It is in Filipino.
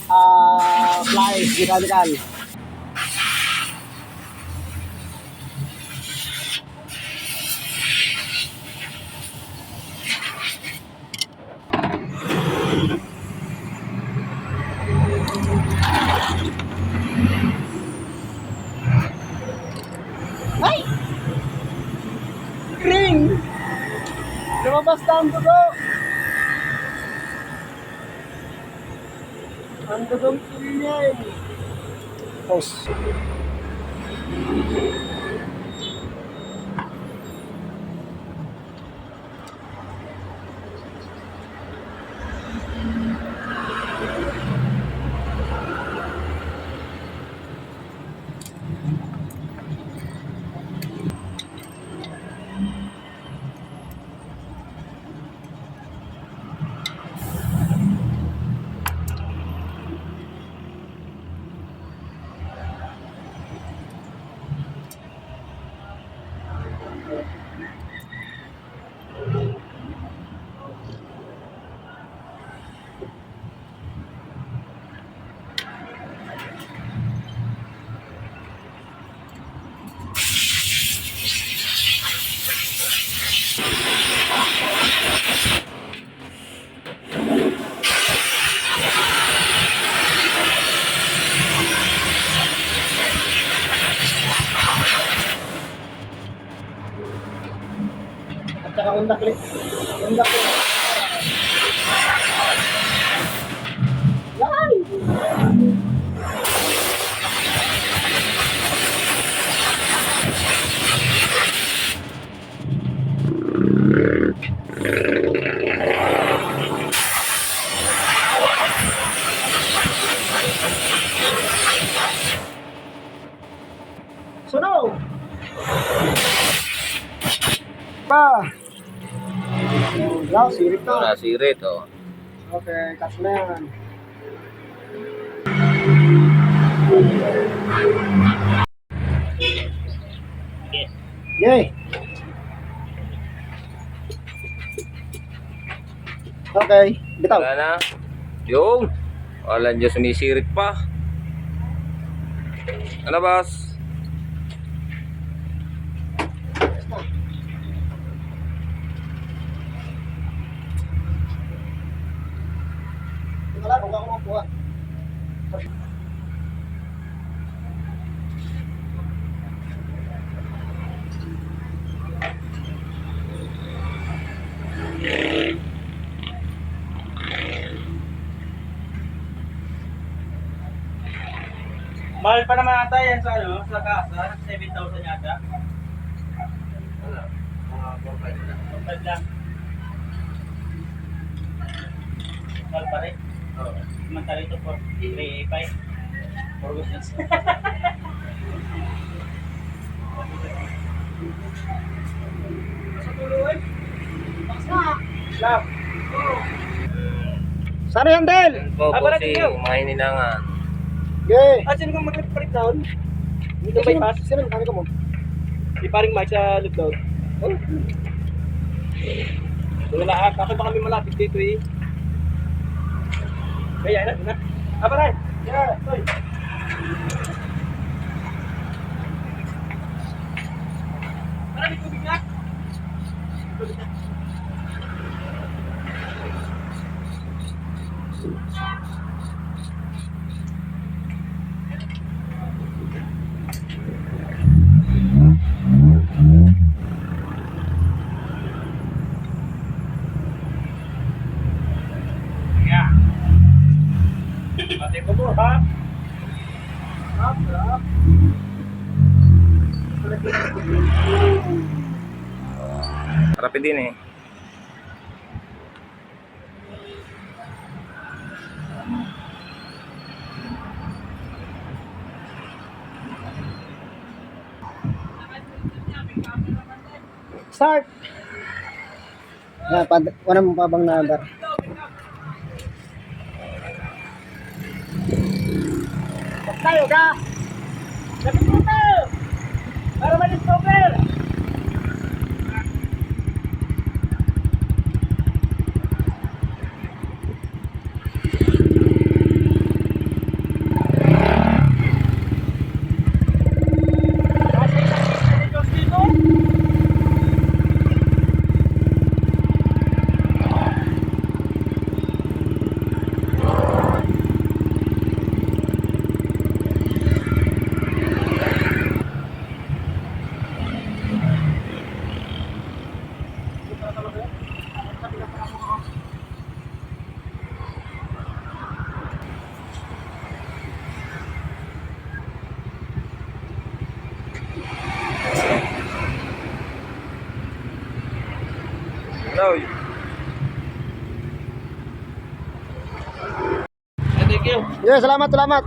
flies, mechanical. Ay! Ring! Lumabas na ang dugo! Ang dugong ingay! Pause. Tsaka undak ulit. Undak ulit. Yan! Sunog! Pa! Wow, sirit to. Wala sirit, oh. Okay, catch na yan. Yay! Okay, bitaw. Wala na. Yung. Wala dyan sumisirit pa. Ano, boss? Wala, kung ako makuha. Mahal pa naman ata yan sa ano, sa kasa, 7,000 yata. Wala. Mga 4-5 lang. 4,500 lang. Mahal pa rin. Oo. Samantala ito for 3,500. For business. Sa tuloy. Love. Sana yan, Del! Yan po, Ah, para bossing. tingnan. Mga hininangan. Yay! Ah, sino kong mag-break down? Dito bypass. Sino kami ko mo? Di paring mic sa loop down. Oh. Wala, bakit ba kami malapit dito eh? Kaya na. Ah, paray. Yeah, toy. Parang may tubig na. Yeah. Mati ko po, ha? Sarap. Rapid din eh. Start! Yan, wala mong pabang na andar. Tayo ka! Lapit mo tayo! Para ma-discover! Yes, salamat, salamat.